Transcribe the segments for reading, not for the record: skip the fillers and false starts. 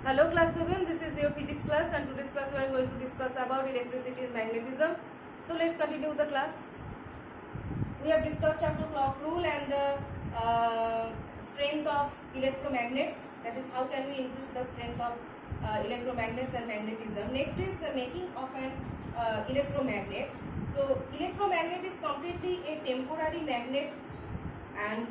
Hello class 7, this is your physics class and today's class we are going to discuss about electricity and magnetism. So let's continue the class. We have discussed up to clock rule and the strength of electromagnets, that is how can we increase the strength of electromagnets and magnetism. Next is making of an electromagnet. So electromagnet is completely a temporary magnet, and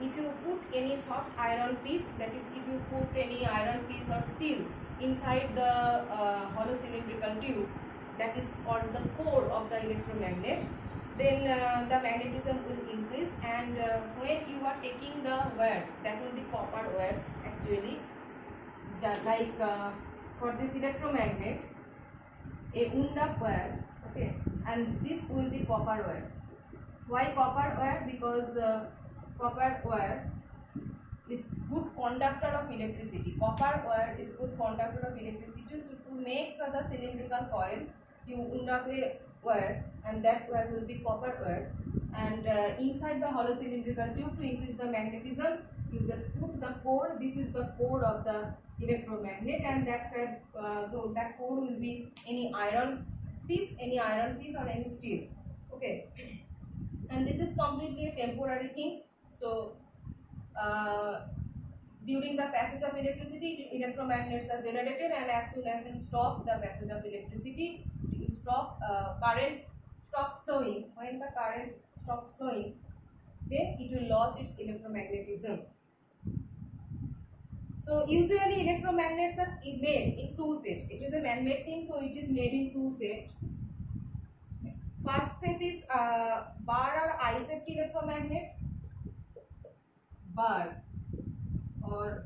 if you put any soft iron piece, that is if you put any iron piece or steel inside the hollow cylindrical tube, that is called the core of the electromagnet, then the magnetism will increase. And when you are taking the wire, that will be copper wire actually, like for this electromagnet a wound up wire, okay, and this will be copper wire. Why copper wire? Because copper wire is good conductor of electricity. Copper wire is good conductor of electricity. So to make the cylindrical coil, you wound up a wire, and that wire will be copper wire. And inside the hollow cylindrical tube, to increase the magnetism, you just put the core. This is the core of the electromagnet, and that core will be any iron piece or any steel. Okay. And this is completely a temporary thing. So during the passage of electricity, electromagnets are generated, and as soon as you stop the passage of electricity, you stop current stops flowing. When the current stops flowing, then it will lose its electromagnetism. So usually electromagnets are made in two shapes. It is a man-made thing, so it is made in two shapes. First shape is bar or eye-shaped electromagnet. Bar or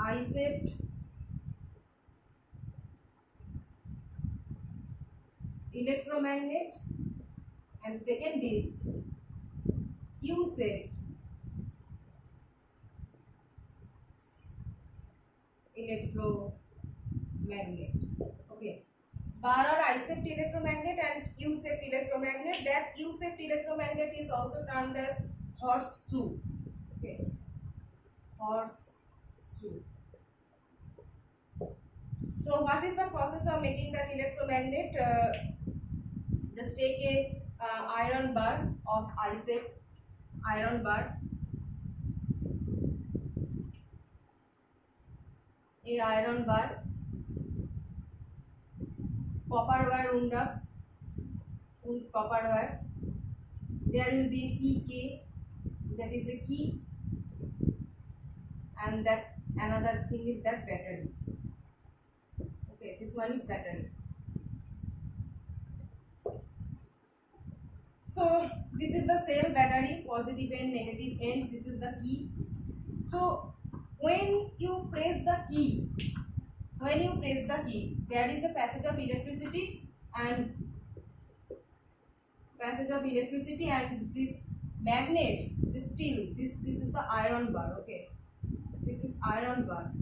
eye-shaped electromagnet, and second is U-shaped electromagnet. Okay. Bar or eye-shaped electromagnet and U-shaped electromagnet. That U-shaped electromagnet is also termed as horseshoe. Okay, horseshoe. So what is the process of making that electromagnet? Just take a iron bar of eye-shaped iron bar, a iron bar, copper wire wound up, copper wire. There will be a key K, that is a key, and that another thing is that battery. Okay, this one is battery. So this is the cell battery, positive end, negative end. This is the key. So when you press the key, there is a passage of electricity, and this magnet, this steel, this is the iron bar. Okay, this is iron bar.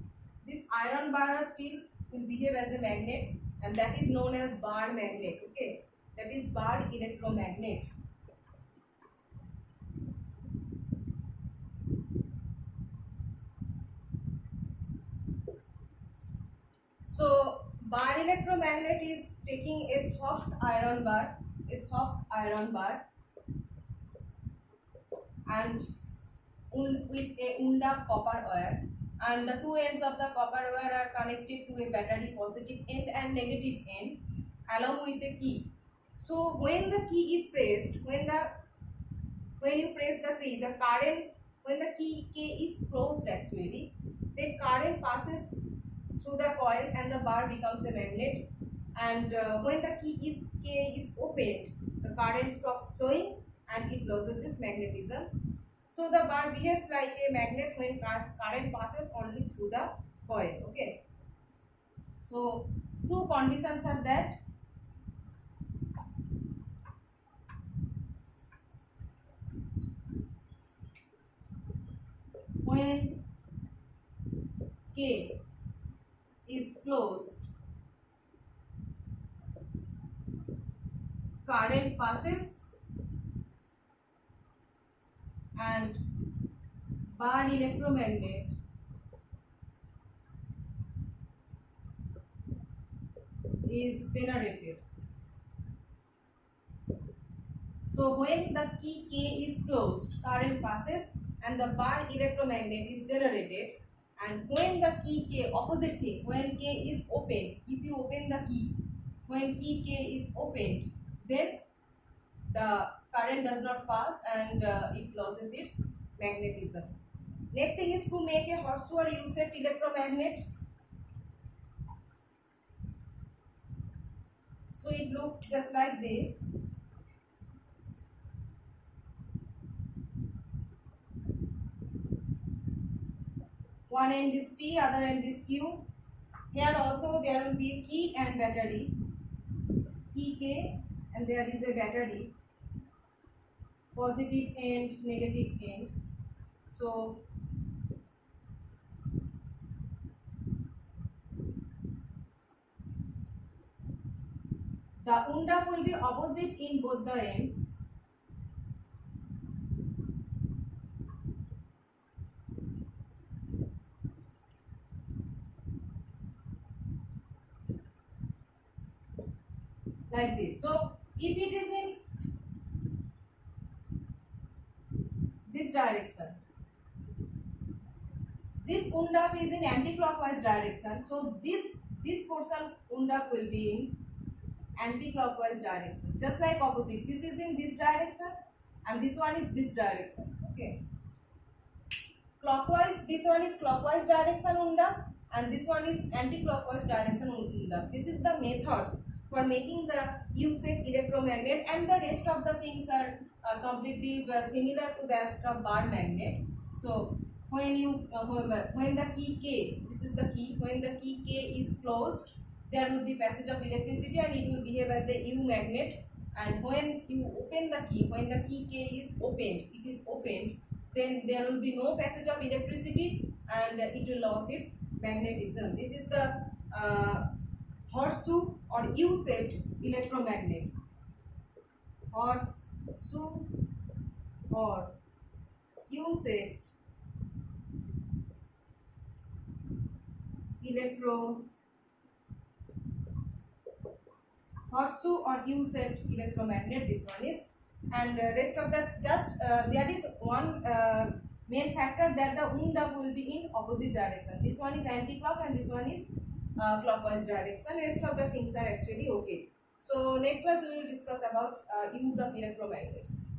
This iron bar or steel will behave as a magnet, and that is known as bar magnet. Okay, that is bar electromagnet. So bar electromagnet is taking a soft iron bar, and with a wound up copper wire, and the two ends of the copper wire are connected to a battery, positive end and negative end, along with the key. So when the key is pressed, when you press the key, the current, when the key K is closed actually, then current passes through the coil and the bar becomes a magnet. And when the key is K is opened, the current stops flowing and it loses its magnetism. So the bar behaves like a magnet when current passes only through the coil. Okay. So two conditions are that. When K is closed, current passes and bar electromagnet is generated. So when the key K is closed, current passes and the bar electromagnet is generated. And when the key K, opposite thing, when K is open, if you open the key, when key K is opened, then the current does not pass and it loses its magnetism. Next thing is to make a horseshoe or U-shaped electromagnet. So it looks just like this. One end is P, other end is Q. Here also there will be a key and battery. Key K, and there is a battery. Positive end, negative end. So the wound up will be opposite in both the ends. Like this. So if it is in this direction, this wound up is in anti-clockwise direction. So this portion wound up will be in anti-clockwise direction, just like opposite. This is in this direction and this one is this direction. Okay. Clockwise, this one is clockwise direction wound up and this one is anti-clockwise direction wound up. This is the method for making the U-shaped electromagnet, and the rest of the things are completely similar to that of bar magnet. So when you when the key K, this is the key, when the key K is closed, there will be passage of electricity and it will behave as a U magnet. And when you open the key, when the key K is opened, it is opened, then there will be no passage of electricity and it will lose its magnetism. This is the horseshoe or U-shaped electromagnet. Horseshoe or U-shaped horseshoe or U-shaped electromagnet, this one is. And rest of that, just there is one main factor, that the wound up will be in opposite direction. This one is anti-clock and this one is clockwise direction. Rest of the things are actually okay. So next class we will discuss about use of electromagnets.